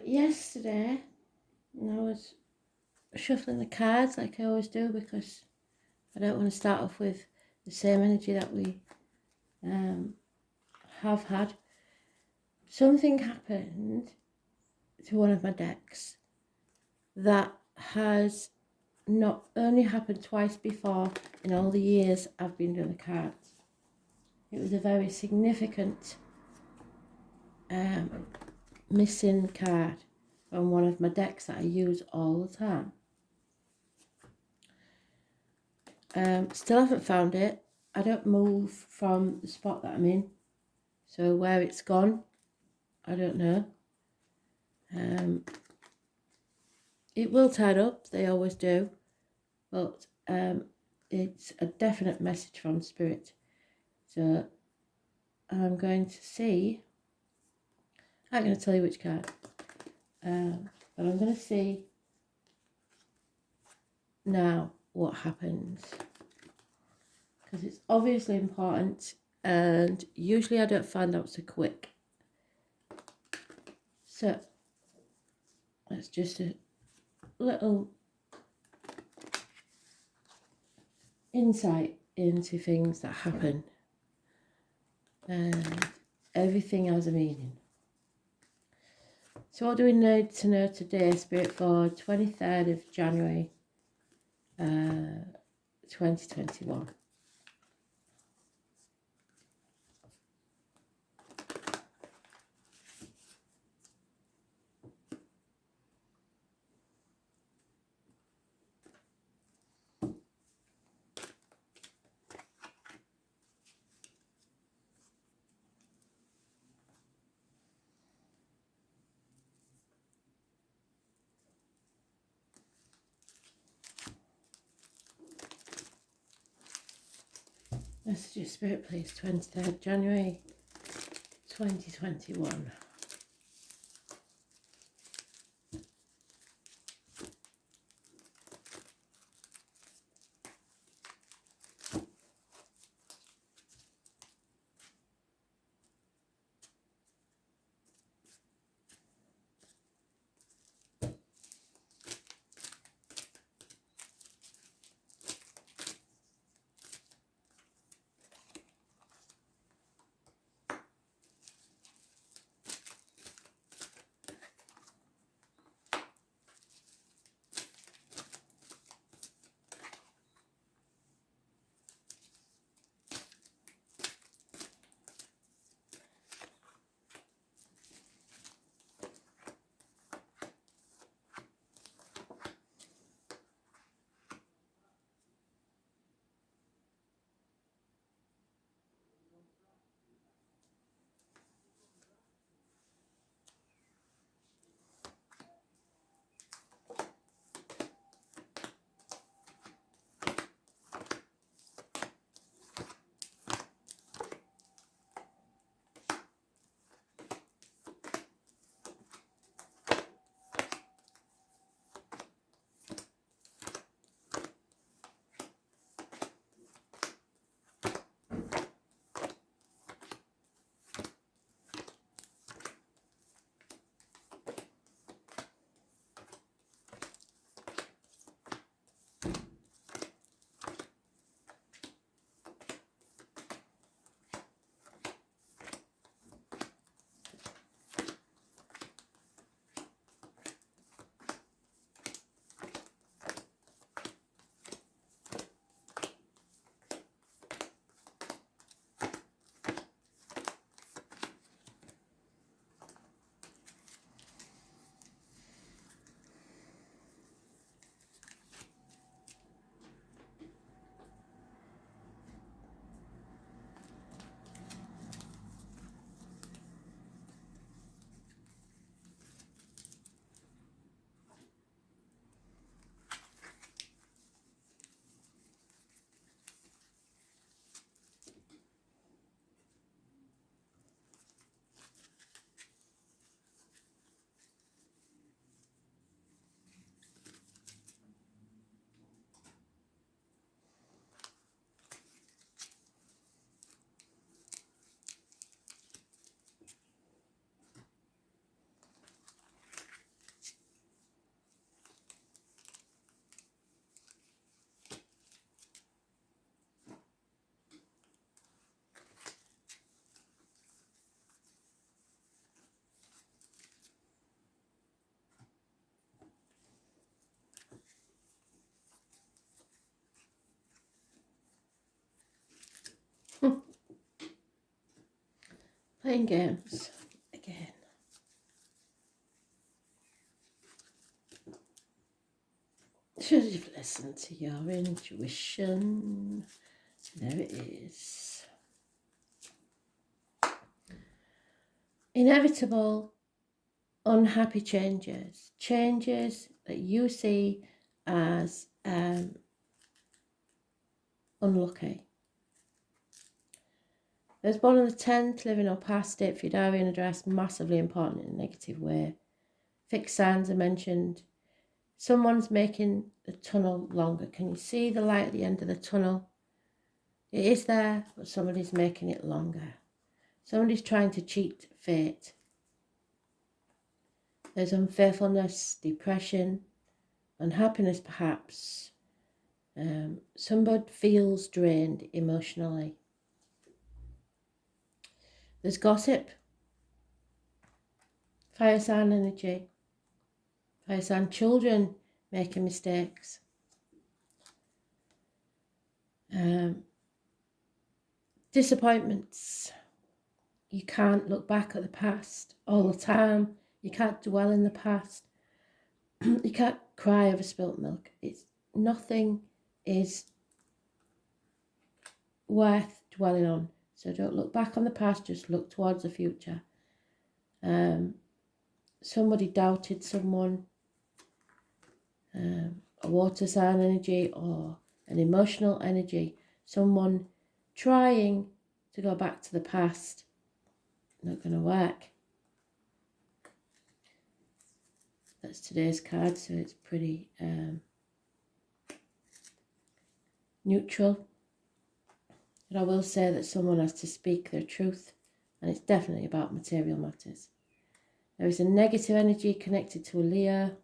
Yesterday, I was shuffling the cards like I always do because I don't want to start off with the same energy that we have had. Something happened to one of my decks that has not only happened twice before in all the years I've been doing the cards. It was a very significant missing card on one of my decks that I use all the time. Still haven't found it. I don't move from the spot that I'm in, so where it's gone, I don't know. It will turn up, they always do, but it's a definite message from Spirit. So I'm going to see, I'm going to tell you which card, but I'm going to see now what happens, because it's obviously important and usually I don't find out so quick. So that's just a little insight into things that happen, and everything has a meaning. So what do we need to know today, Spirit, for 23rd of January 2021? Message Spirit, please, 23rd January 2021. Playing games again. Should have listened to your intuition. There it is. Inevitable, unhappy changes. Changes that you see as unlucky. There's born on the 10th, living or past state for your diary and address, massively important in a negative way. Fixed signs are mentioned. Someone's making the tunnel longer. Can you see the light at the end of the tunnel? It is there, but somebody's making it longer. Somebody's trying to cheat fate. There's unfaithfulness, depression, unhappiness perhaps. Somebody feels drained emotionally. There's gossip, fire sign energy, fire sign children making mistakes. Disappointments. You can't look back at the past all the time. You can't dwell in the past. You can't cry over spilt milk. Nothing is worth dwelling on. So don't look back on the past, just look towards the future. Somebody doubted someone, a water sign energy or an emotional energy. Someone trying to go back to the past. Not going to work. That's today's card, so it's pretty neutral. But I will say that someone has to speak their truth, and it's definitely about material matters. There is a negative energy connected to a Leo.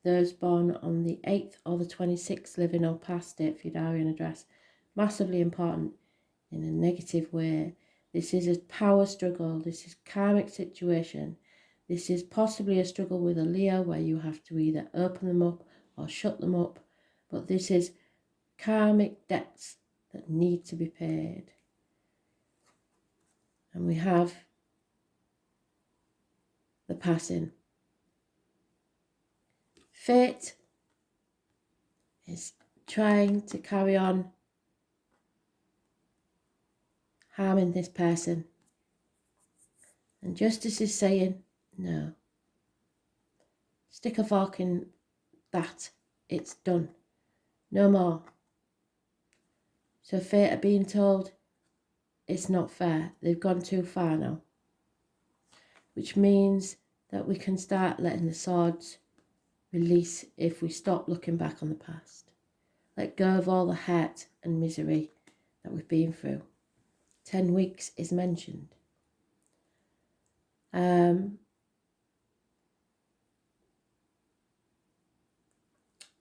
Those born on the 8th or the 26th, living or past date for your diary and address. Massively important in a negative way. This is a power struggle. This is a karmic situation. This is possibly a struggle with a Leo where you have to either open them up or shut them up. But this is karmic debts that need to be paid. And we have the passing. Fate is trying to carry on harming this person. And justice is saying, no. Stick a fork in that. It's done. No more. So fate are being told it's not fair. They've gone too far now. Which means that we can start letting the swords release if we stop looking back on the past. Let go of all the hurt and misery that we've been through. 10 weeks is mentioned.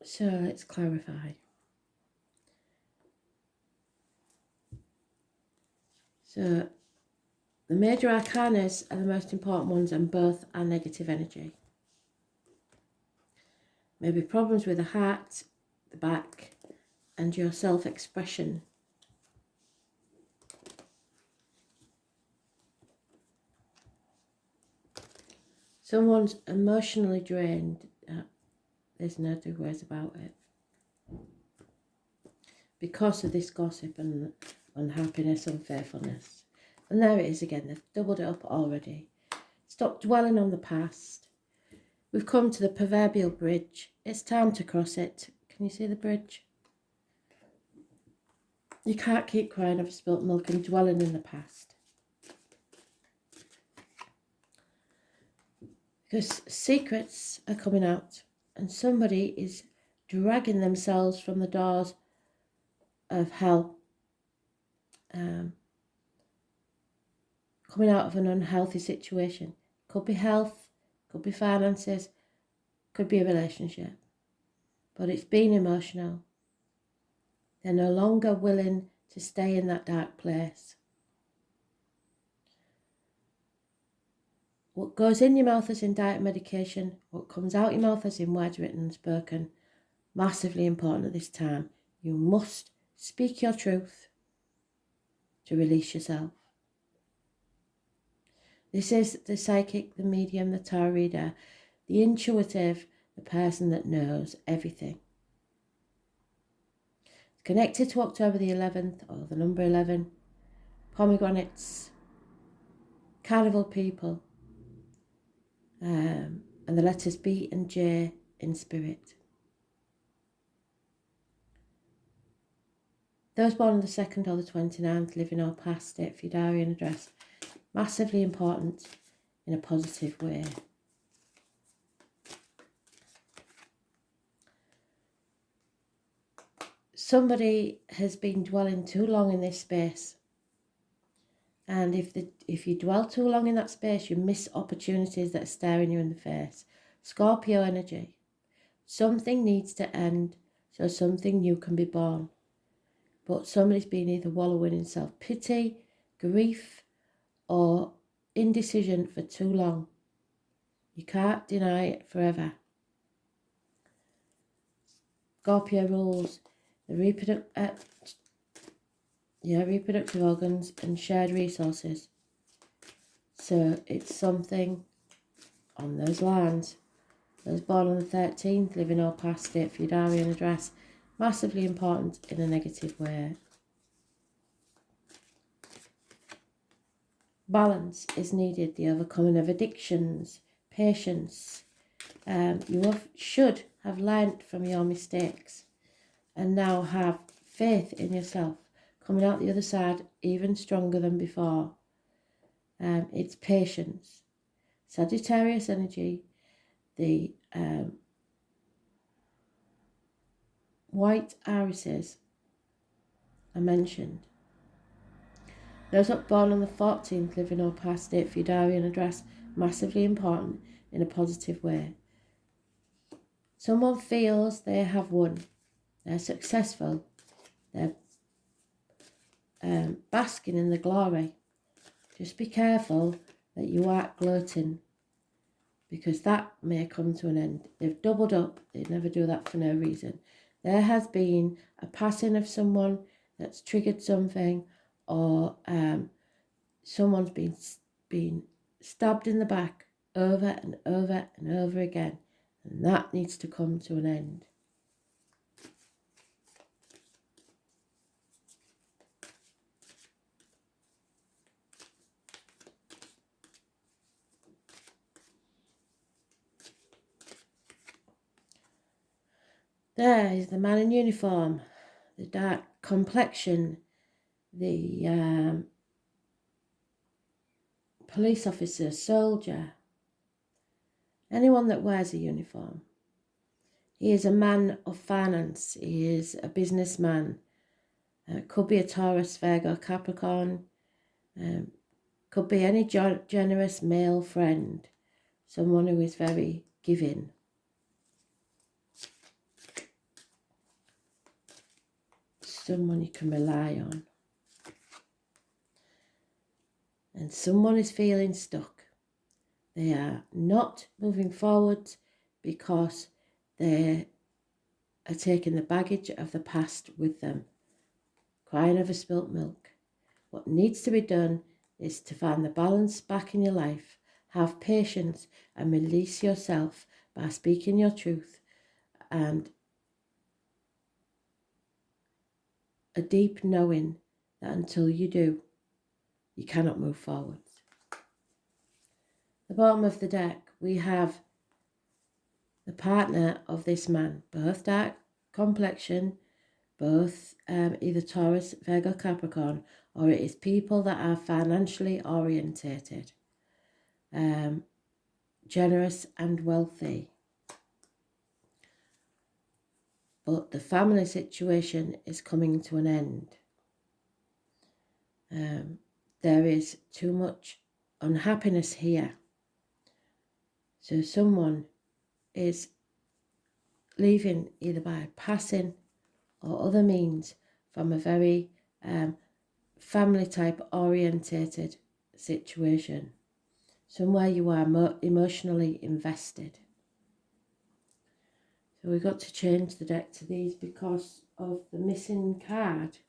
So let's clarify. So the major arcanas are the most important ones, and both are negative energy. Maybe problems with the heart, the back, and your self-expression. Someone's emotionally drained. There's no two ways about it. Because of this gossip and unhappiness, unfaithfulness. And there it is again. They've doubled it up already. Stop dwelling on the past. We've come to the proverbial bridge. It's time to cross it. Can you see the bridge? You can't keep crying over spilt milk and dwelling in the past. Because secrets are coming out and somebody is dragging themselves from the doors of hell. Coming out of an unhealthy situation. Could be health, could be finances, could be a relationship. But it's been emotional. They're no longer willing to stay in that dark place. What goes in your mouth is in diet medication. What comes out your mouth is in words written and spoken. Massively important at this time. You must speak your truth to release yourself. This is the psychic, the medium, the tarot reader, the intuitive, the person that knows everything. It's connected to October the 11th, or the number 11, pomegranates, carnival people, and the letters B and J in spirit. Those born on the 2nd or the 29th, living or past, date for your diary and address. Massively important in a positive way. Somebody has been dwelling too long in this space. And if you dwell too long in that space, you miss opportunities that are staring you in the face. Scorpio energy. Something needs to end so something new can be born. But somebody's been either wallowing in self-pity, grief, or indecision for too long. You can't deny it forever. Scorpio rules the reproductive organs and shared resources. So it's something on those lines. Those born on the 13th, living or past, date for your diary and address. Massively important in a negative way. Balance is needed, the overcoming of addictions, patience. Should have learnt from your mistakes and now have faith in yourself, coming out the other side even stronger than before. It's patience. Sagittarius energy, the white irises are mentioned. Those that born on the 14th, living or past, date for your diary and address, massively important in a positive way. Someone feels they have won, they're successful, they're basking in the glory. Just be careful that you aren't gloating, because that may come to an end. They've doubled up, they never do that for no reason. There has been a passing of someone that's triggered something, or someone's been stabbed in the back over and over and over again, and that needs to come to an end. There is the man in uniform, the dark complexion, the police officer, soldier, anyone that wears a uniform. He is a man of finance. He is a businessman. Could be a Taurus, Virgo, Capricorn. Could be any generous male friend. Someone who is very giving. Someone you can rely on. And someone is feeling stuck. They are not moving forward because they are taking the baggage of the past with them. Crying over spilt milk. What needs to be done is to find the balance back in your life. Have patience and release yourself by speaking your truth, and a deep knowing that until you do, you cannot move forward. The bottom of the deck, we have the partner of this man, both dark complexion, both either Taurus, Virgo, Capricorn, or it is people that are financially orientated, generous and wealthy. But the family situation is coming to an end. There is too much unhappiness here. So someone is leaving either by passing or other means from a very family type orientated situation. Somewhere you are emotionally invested. So we've got to change the deck to these because of the missing card.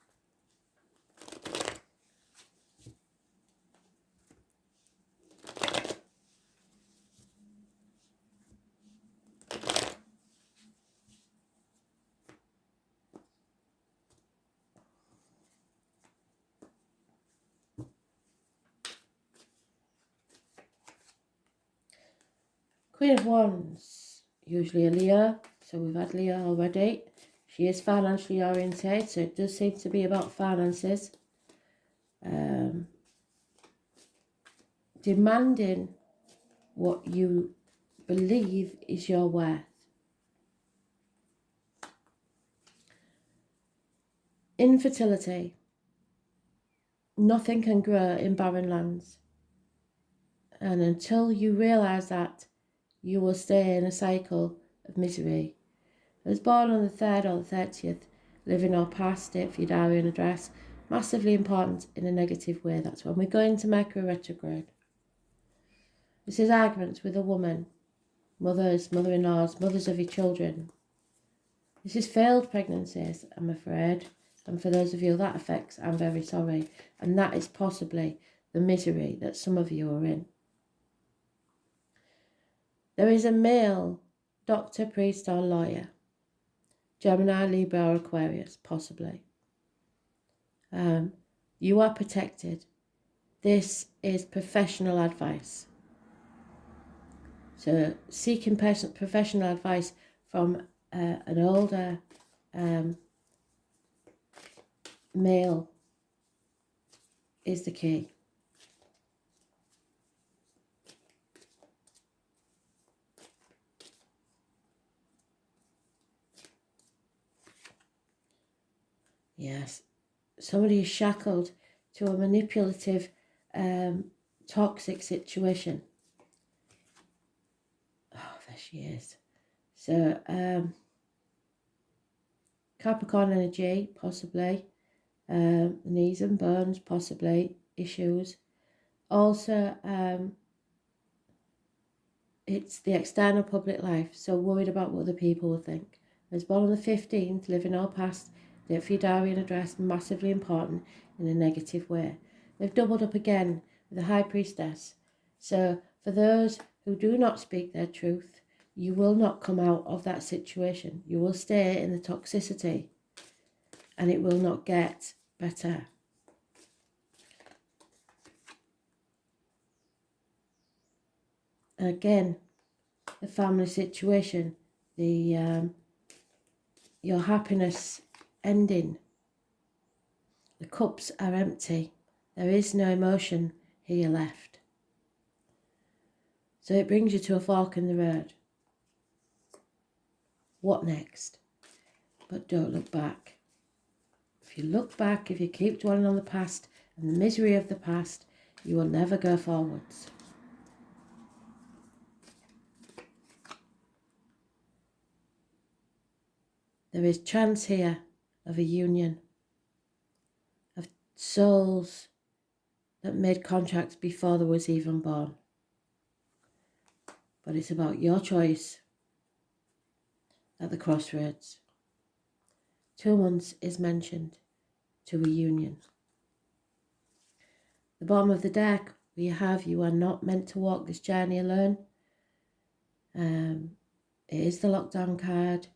Queen of Wands, usually a Leo, so we've had Leo already. She is financially oriented, so it does seem to be about finances. Demanding what you believe is your worth. Infertility. Nothing can grow in barren lands. And until you realise that, you will stay in a cycle of misery. I was born on the 3rd or the 30th, living or past it for your diary and address. Massively important in a negative way. That's when we go into Mercury retrograde. This is arguments with a woman, mothers, mother-in-laws, mothers of your children. This is failed pregnancies, I'm afraid. And for those of you that affects, I'm very sorry. And that is possibly the misery that some of you are in. There is a male doctor, priest or lawyer. Gemini, Libra or Aquarius, possibly. You are protected. This is professional advice. So seeking professional advice from an older male is the key. Yes, somebody is shackled to a manipulative, toxic situation. Oh, there she is. So, Capricorn energy, possibly. Knees and bones, possibly. Issues. Also, it's the external public life, so worried about what other people will think. I was born on the 15th, living all past, date for your diary and address, massively important in a negative way. They've doubled up again with the High Priestess. So for those who do not speak their truth, you will not come out of that situation. You will stay in the toxicity and it will not get better. Again, the family situation, the your happiness ending. The cups are empty. There is no emotion here left. So it brings you to a fork in the road. What next? But don't look back. If you look back, if you keep dwelling on the past and the misery of the past, you will never go forwards. There is chance here of a union, of souls that made contracts before there was even born. But it's about your choice at the crossroads. 2 months is mentioned to a union. The bottom of the deck, you are not meant to walk this journey alone. It is the lockdown card.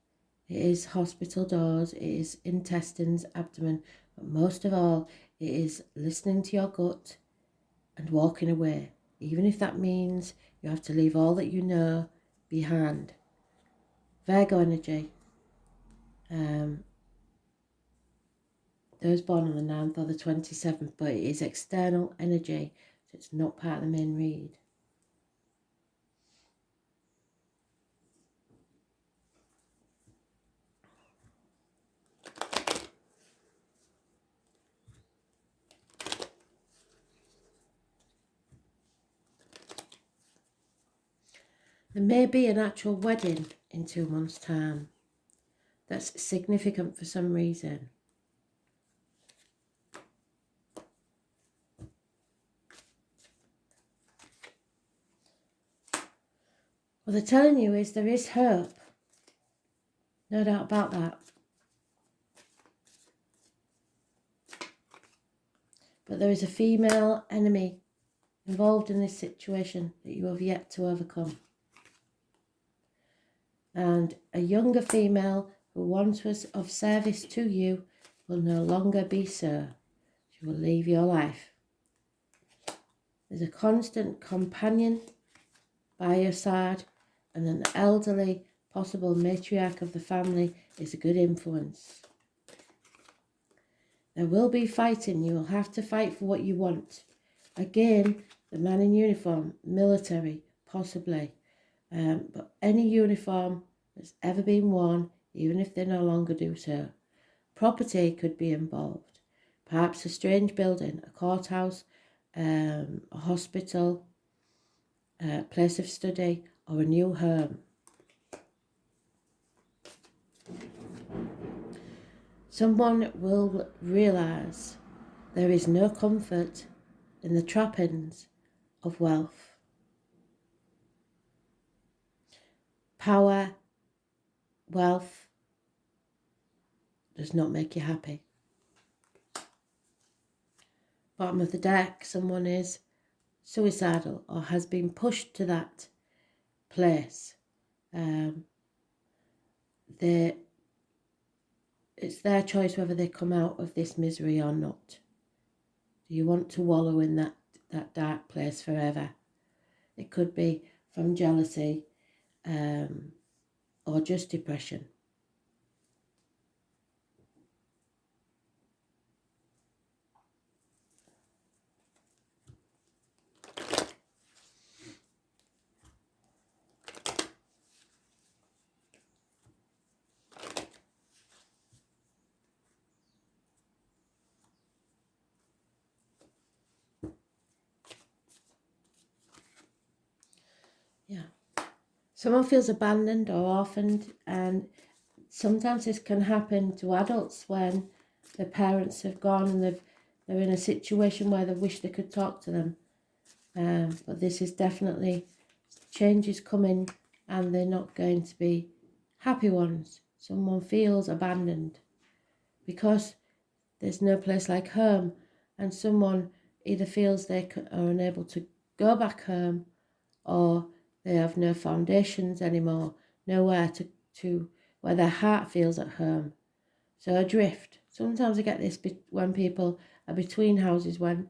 It is hospital doors. It is intestines, abdomen. But most of all, it is listening to your gut and walking away. Even if that means you have to leave all that you know behind. Virgo energy. Those born on the 9th or the 27th, but it is external energy, so it's not part of the main read. There may be an actual wedding in 2 months' time. That's significant for some reason. What they're telling you is there is hope. No doubt about that. But there is a female enemy involved in this situation that you have yet to overcome. And a younger female who once was of service to you will no longer be so. She will leave your life. There's a constant companion by your side And an elderly, possible matriarch of the family is a good influence. There will be fighting. You will have to fight for what you want. Again, the man in uniform, military, possibly. But any uniform that's ever been worn, even if they no longer do so. Property could be involved. Perhaps a strange building, a courthouse, a hospital, a place of study, or a new home. Someone will realise there is no comfort in the trappings of wealth. Power, wealth does not make you happy. Bottom of the deck, someone is suicidal or has been pushed to that place. It's their choice whether they come out of this misery or not. Do you want to wallow in that dark place forever? It could be from jealousy or just depression. Yeah. Someone feels abandoned or orphaned, and sometimes this can happen to adults when their parents have gone and they're in a situation where they wish they could talk to them. But this is definitely changes coming, and they're not going to be happy ones. Someone feels abandoned because there's no place like home, and someone either feels they are unable to go back home, or they have no foundations anymore, nowhere to where their heart feels at home. So adrift. Sometimes I get this when people are between houses, when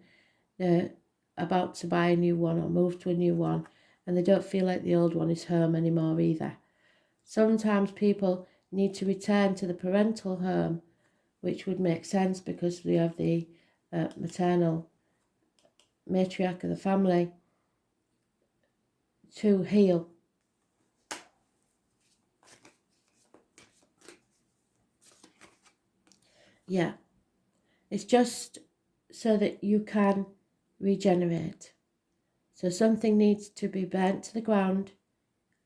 they're about to buy a new one or move to a new one, and they don't feel like the old one is home anymore either. Sometimes people need to return to the parental home, which would make sense because we have the maternal matriarch of the family to heal. Yeah, it's just so that you can regenerate. So something needs to be burnt to the ground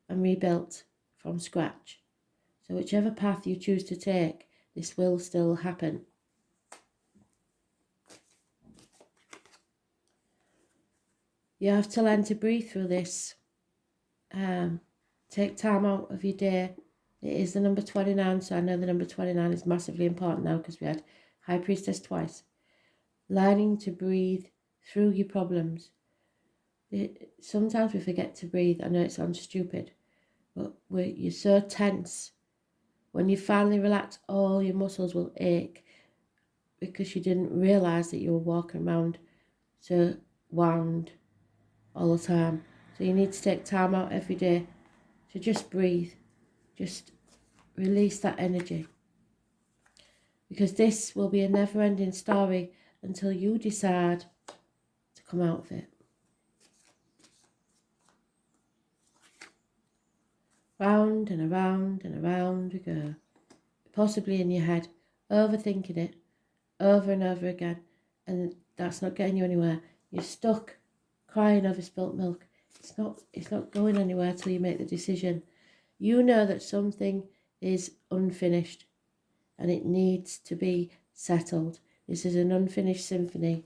and rebuilt from scratch. So whichever path you choose to take, this will still happen. You have to learn to breathe through this. Take time out of your day. It is the number 29, so I know the number 29 is massively important now because we had High Priestess twice. Learning to breathe through your problems. Sometimes we forget to breathe. I know it sounds stupid, but you're so tense. When you finally relax, all your muscles will ache because you didn't realise that you were walking around so wound all the time. So you need to take time out every day to just breathe, just release that energy. Because this will be a never-ending story until you decide to come out of it. Round and around and around we go. Possibly in your head, overthinking it over and over again, and that's not getting you anywhere. You're stuck crying over spilt milk. It's not going anywhere till you make the decision. You know that something is unfinished and it needs to be settled. This is an unfinished symphony.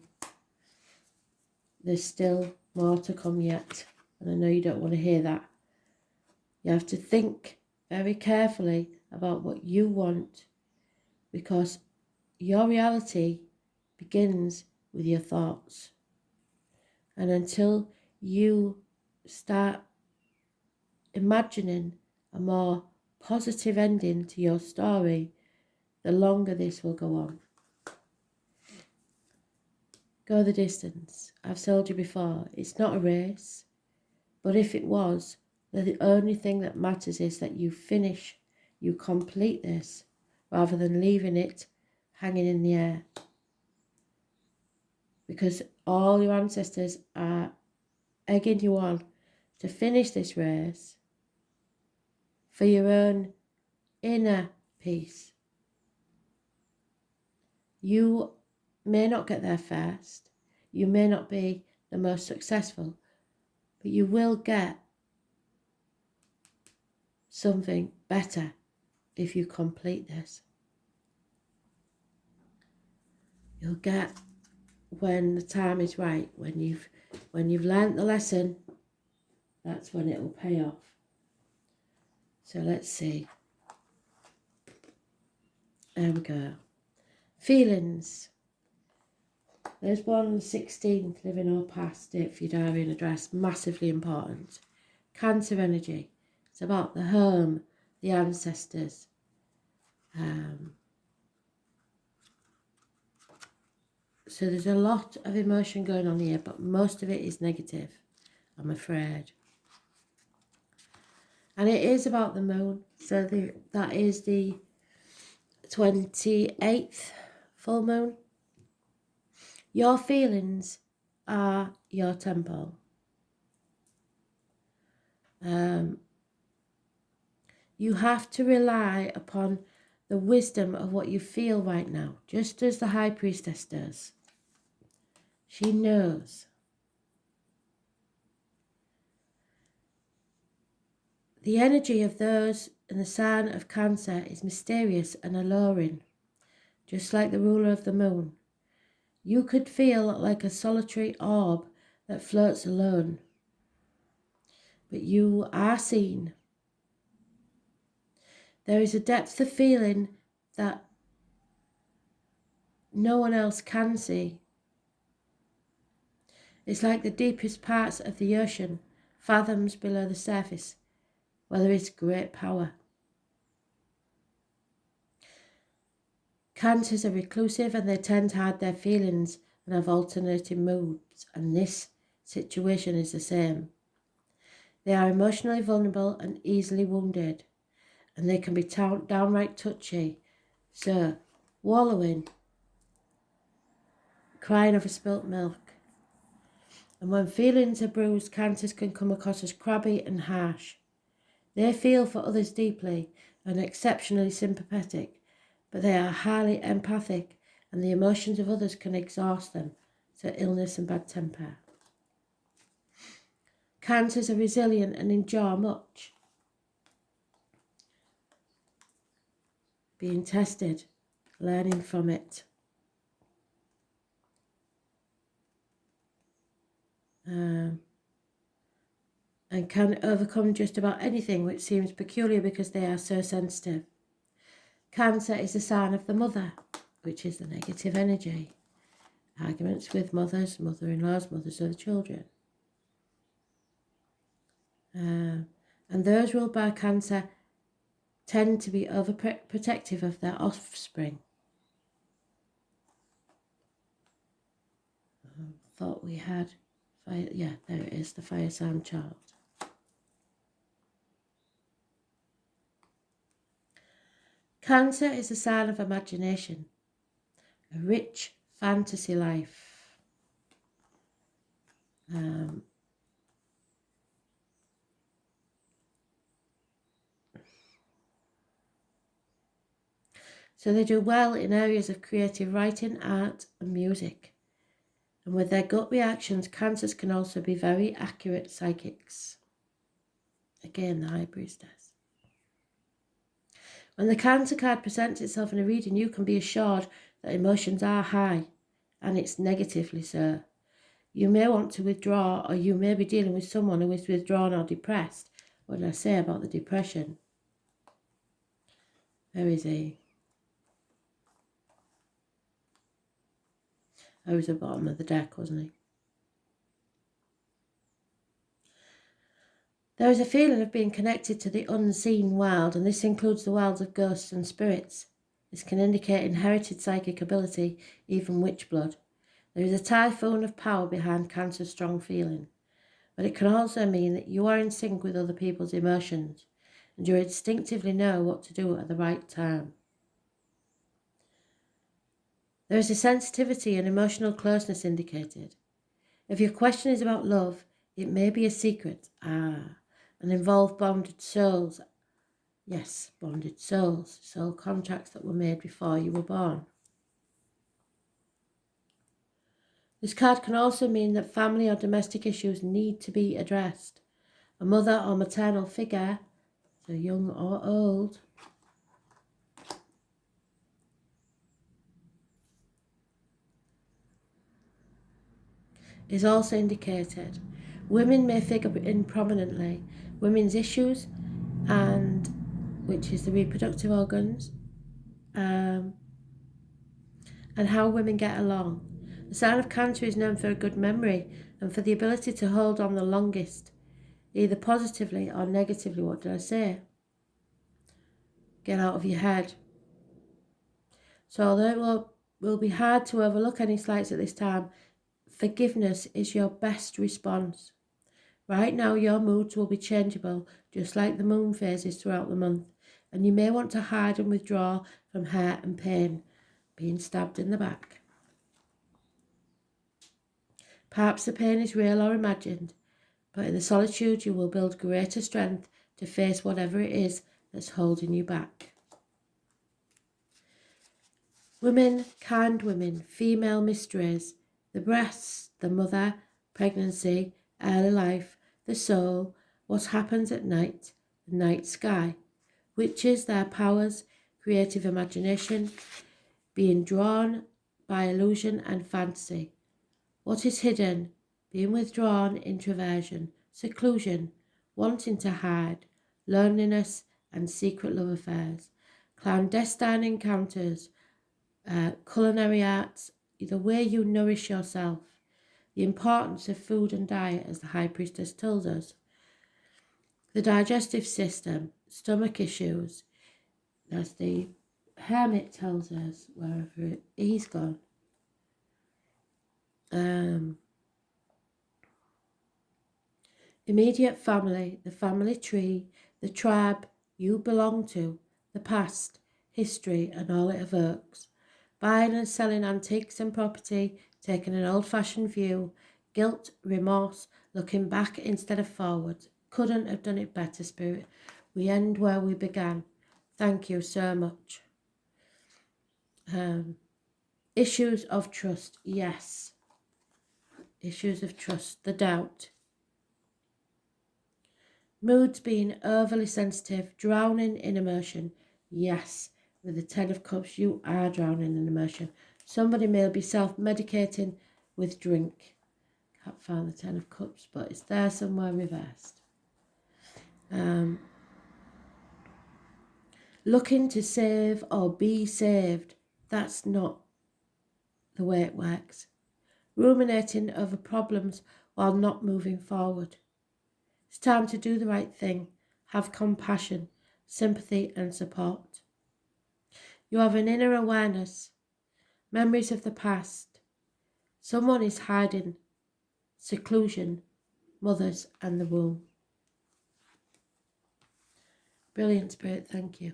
There's still more to come yet, and I know you don't want to hear that. You have to think very carefully about what you want, because your reality begins with your thoughts. And until you start imagining a more positive ending to your story, the longer this will go on. Go the distance. I've told you before, it's not a race, but if it was, The only thing that matters is that you finish, you complete this, rather than leaving it hanging in the air. Because all your ancestors are egging you on to finish this race for your own inner peace. You may not get there first, you may not be the most successful, but you will get something better if you complete this. You'll get, when the time is right, when you've learnt the lesson, that's when it will pay off. So let's see. There we go. Feelings. There's born on the 16th, living or past, date for your diary and address, massively important. Cancer energy. It's about the home, the ancestors. So there's a lot of emotion going on here, but most of it is negative, I'm afraid. And it is about the moon. So that is the 28th full moon. Your feelings are your temple. You have to rely upon the wisdom of what you feel right now, just as the High Priestess does. She knows. The energy of those in the sign of Cancer is mysterious and alluring, just like the ruler of the moon. You could feel like a solitary orb that floats alone, but you are seen. There is a depth of feeling that no one else can see. It's like the deepest parts of the ocean, fathoms below the surface, where there is great power. Cancers are reclusive and they tend to hide their feelings and have alternating moods, and this situation is the same. They are emotionally vulnerable and easily wounded, and they can be downright touchy. So, wallowing, crying over spilt milk. And when feelings are bruised, Cancers can come across as crabby and harsh. They feel for others deeply and exceptionally sympathetic, but they are highly empathic, and the emotions of others can exhaust them, so illness and bad temper. Cancers are resilient and endure much. Being tested, learning from it. And can overcome just about anything which seems peculiar because they are so sensitive. Cancer is a sign of the mother, which is the negative energy. Arguments with mothers, mother-in-laws, mothers of the children. And those ruled by Cancer tend to be overprotective of their offspring. Thought we had fire. Yeah, there it is, the fire sign chart. Cancer is a sign of imagination, a rich fantasy life. So they do well in areas of creative writing, art and music. And with their gut reactions, Cancers can also be very accurate psychics. Again, the High Priestess. When the Cancer card presents itself in a reading, you can be assured that emotions are high, and it's negatively so. You may want to withdraw, or you may be dealing with someone who is withdrawn or depressed. What did I say about the depression? Where is he? He was at the bottom of the deck, wasn't he? There is a feeling of being connected to the unseen world, and this includes the worlds of ghosts and spirits. This can indicate inherited psychic ability, even witch blood. There is a typhoon of power behind Cancer's strong feeling. but it can also mean that you are in sync with other people's emotions and you instinctively know what to do at the right time. There is a sensitivity and emotional closeness indicated. If your question is about love, it may be a secret, and involve bonded souls. Yes, bonded souls, soul contracts that were made before you were born. This card can also mean that family or domestic issues need to be addressed. A mother or maternal figure, so young or old, is also indicated. Women may figure in prominently. Women's issues, and which is the reproductive organs, and how women get along. The sign of Cancer is known for a good memory and for the ability to hold on the longest, either positively or negatively. What did I say? Get out of your head. So although it will be hard to overlook any slights at this time, forgiveness is your best response. Right now, your moods will be changeable, just like the moon phases throughout the month, and you may want to hide and withdraw from hurt and pain, being stabbed in the back. Perhaps the pain is real or imagined, but in the solitude you will build greater strength to face whatever it is that's holding you back. Women, kind women, female mysteries, the breasts, the mother, pregnancy, early life, the soul, what happens at night, the night sky, witches, their powers, creative imagination, being drawn by illusion and fantasy. What is hidden, being withdrawn, introversion, seclusion, wanting to hide, loneliness and secret love affairs, clandestine encounters, culinary arts, the way you nourish yourself, the importance of food and diet, as the High Priestess told us, the digestive system, stomach issues, as the Hermit tells us, wherever he's gone. Immediate family, the family tree, the tribe you belong to, the past, history and all it evokes. Buying and selling antiques and property, taking an old-fashioned view, guilt, remorse, looking back instead of forward. Couldn't have done it better, Spirit. We end where we began. Thank you so much. Issues of trust, yes. Issues of trust, the doubt. Moods being overly sensitive, drowning in emotion, yes. With the Ten of Cups, you are drowning in emotion. Somebody may be self-medicating with drink. Can't find the Ten of Cups, but it's there somewhere reversed. Looking to save or be saved, that's not the way it works. Ruminating over problems while not moving forward. It's time to do the right thing. Have compassion, sympathy and support. You have an inner awareness, memories of the past. Someone is hiding, seclusion, mothers and the womb. Brilliant, Spirit, thank you.